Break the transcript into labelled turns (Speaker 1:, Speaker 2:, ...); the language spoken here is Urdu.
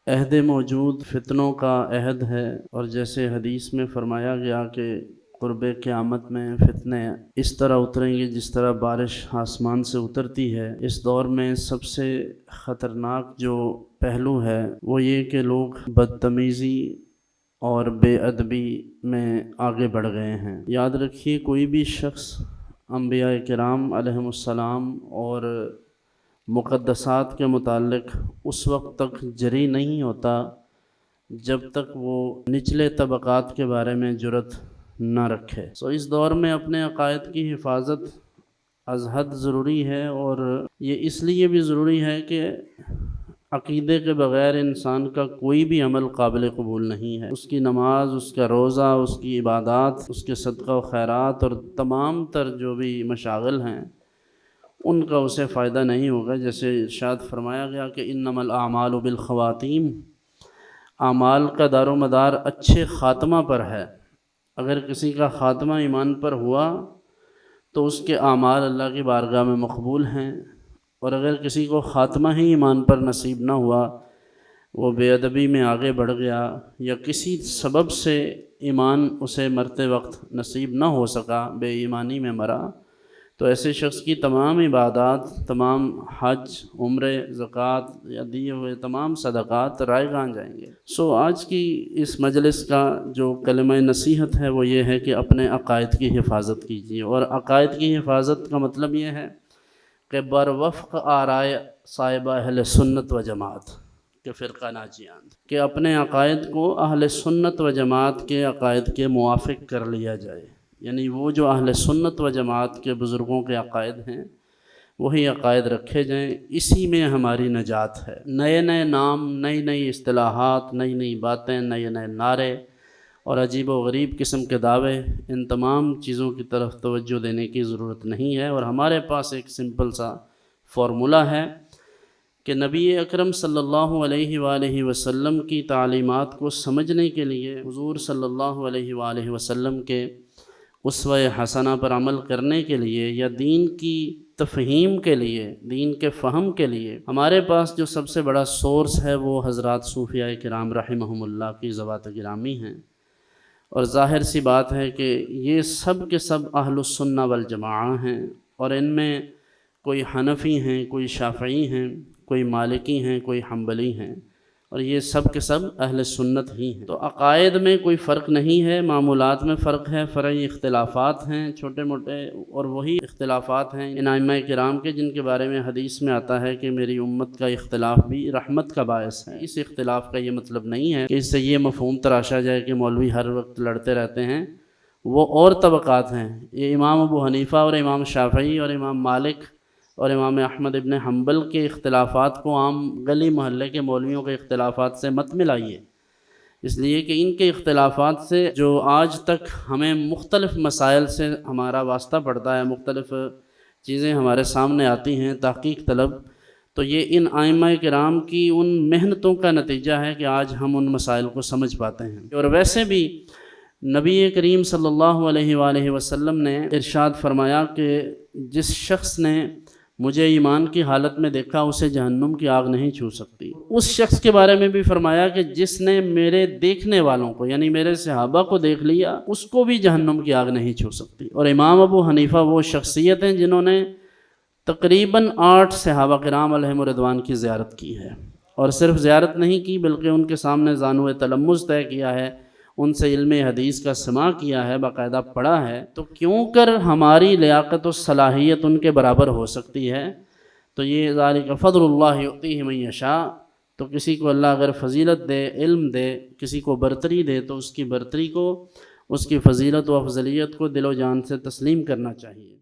Speaker 1: عہد موجود فتنوں کا عہد ہے، اور جیسے حدیث میں فرمایا گیا کہ قرب قیامت میں فتنے اس طرح اتریں گے جس طرح بارش آسمان سے اترتی ہے۔ اس دور میں سب سے خطرناک جو پہلو ہے وہ یہ کہ لوگ بدتمیزی اور بے ادبی میں آگے بڑھ گئے ہیں۔ یاد رکھیے، کوئی بھی شخص انبیاء کرام علیہم السلام اور مقدسات کے متعلق اس وقت تک جری نہیں ہوتا جب تک وہ نچلے طبقات کے بارے میں جرأت نہ رکھے۔ اس دور میں اپنے عقائد کی حفاظت از حد ضروری ہے، اور یہ اس لیے بھی ضروری ہے کہ عقیدے کے بغیر انسان کا کوئی بھی عمل قابل قبول نہیں ہے۔ اس کی نماز، اس کا روزہ، اس کی عبادات، اس کے صدقہ و خیرات اور تمام تر جو بھی مشاغل ہیں ان کا اسے فائدہ نہیں ہوگا۔ جیسے ارشاد فرمایا گیا کہ انما الاعمال بالخواتیم، اعمال کا دار و مدار اچھے خاتمہ پر ہے۔ اگر کسی کا خاتمہ ایمان پر ہوا تو اس کے اعمال اللہ کی بارگاہ میں مقبول ہیں، اور اگر کسی کو خاتمہ ہی ایمان پر نصیب نہ ہوا، وہ بے ادبی میں آگے بڑھ گیا یا کسی سبب سے ایمان اسے مرتے وقت نصیب نہ ہو سکا، بے ایمانی میں مرا، تو ایسے شخص کی تمام عبادات، تمام حج، عمرے، زکوٰۃ یا دیے ہوئے تمام صدقات رائگان جائیں گے۔ آج کی اس مجلس کا جو کلمہ نصیحت ہے وہ یہ ہے کہ اپنے عقائد کی حفاظت کیجیے، اور عقائد کی حفاظت کا مطلب یہ ہے کہ بر وفق آرائے صاحبہ اہل سنت و جماعت کے فرقہ ناجیان، کہ اپنے عقائد کو اہل سنت و جماعت کے عقائد کے موافق کر لیا جائے، یعنی وہ جو اہل سنت و جماعت کے بزرگوں کے عقائد ہیں وہی عقائد رکھے جائیں۔ اسی میں ہماری نجات ہے۔ نئے نئے نام، نئی نئی اصطلاحات، نئی نئی باتیں، نئے نئے نعرے اور عجیب و غریب قسم کے دعوے، ان تمام چیزوں کی طرف توجہ دینے کی ضرورت نہیں ہے، اور ہمارے پاس ایک سمپل سا فارمولہ ہے کہ نبی اکرم صلی اللہ علیہ وآلہ وسلم کی تعلیمات کو سمجھنے کے لیے، حضور صلی اللہ علیہ وآلہ وسلم کے اسوہ حسنہ پر عمل کرنے کے لیے، یا دین کی تفہیم کے لیے، دین کے فہم کے لیے ہمارے پاس جو سب سے بڑا سورس ہے وہ حضرات صوفیاء کرام رحمہم اللہ کی ذوات گرامی ہیں۔ اور ظاہر سی بات ہے کہ یہ سب کے سب اہل السنہ والجماعہ ہیں، اور ان میں کوئی حنفی ہیں، کوئی شافعی ہیں، کوئی مالکی ہیں، کوئی حنبلی ہیں، اور یہ سب کے سب اہل سنت ہی ہیں۔ تو عقائد میں کوئی فرق نہیں ہے، معمولات میں فرق ہے، فرعی اختلافات ہیں چھوٹے موٹے، اور وہی اختلافات ہیں ان ائمہ کرام کے جن کے بارے میں حدیث میں آتا ہے کہ میری امت کا اختلاف بھی رحمت کا باعث ہے۔ اس اختلاف کا یہ مطلب نہیں ہے کہ اس سے یہ مفہوم تراشا جائے کہ مولوی ہر وقت لڑتے رہتے ہیں، وہ اور طبقات ہیں۔ یہ امام ابو حنیفہ اور امام شافعی اور امام مالک اور امام احمد ابن حنبل کے اختلافات کو عام گلی محلے کے مولویوں کے اختلافات سے مت ملائیے، اس لیے کہ ان کے اختلافات سے جو آج تک ہمیں مختلف مسائل سے ہمارا واسطہ پڑتا ہے، مختلف چیزیں ہمارے سامنے آتی ہیں تحقیق طلب، تو یہ ان ائمہ کرام کی ان محنتوں کا نتیجہ ہے کہ آج ہم ان مسائل کو سمجھ پاتے ہیں۔ اور ویسے بھی نبی کریم صلی اللہ علیہ وآلہ وسلم نے ارشاد فرمایا کہ جس شخص نے مجھے ایمان کی حالت میں دیکھا اسے جہنم کی آگ نہیں چھو سکتی۔ اس شخص کے بارے میں بھی فرمایا کہ جس نے میرے دیکھنے والوں کو، یعنی میرے صحابہ کو دیکھ لیا، اس کو بھی جہنم کی آگ نہیں چھو سکتی۔ اور امام ابو حنیفہ وہ شخصیت ہیں جنہوں نے تقریباً 8 صحابہ کرام علیہم رضوان کی زیارت کی ہے، اور صرف زیارت نہیں کی بلکہ ان کے سامنے زانو تلمذ طے کیا ہے، ان سے علم حدیث کا سماع کیا ہے، باقاعدہ پڑھا ہے۔ تو کیوں کر ہماری لیاقت و صلاحیت ان کے برابر ہو سکتی ہے؟ تو یہ ذالک فضل اللہ یؤتیہ من یشاء، تو کسی کو اللہ اگر فضیلت دے، علم دے، کسی کو برتری دے، تو اس کی برتری کو، اس کی فضیلت و افضلیت کو دل و جان سے تسلیم کرنا چاہیے۔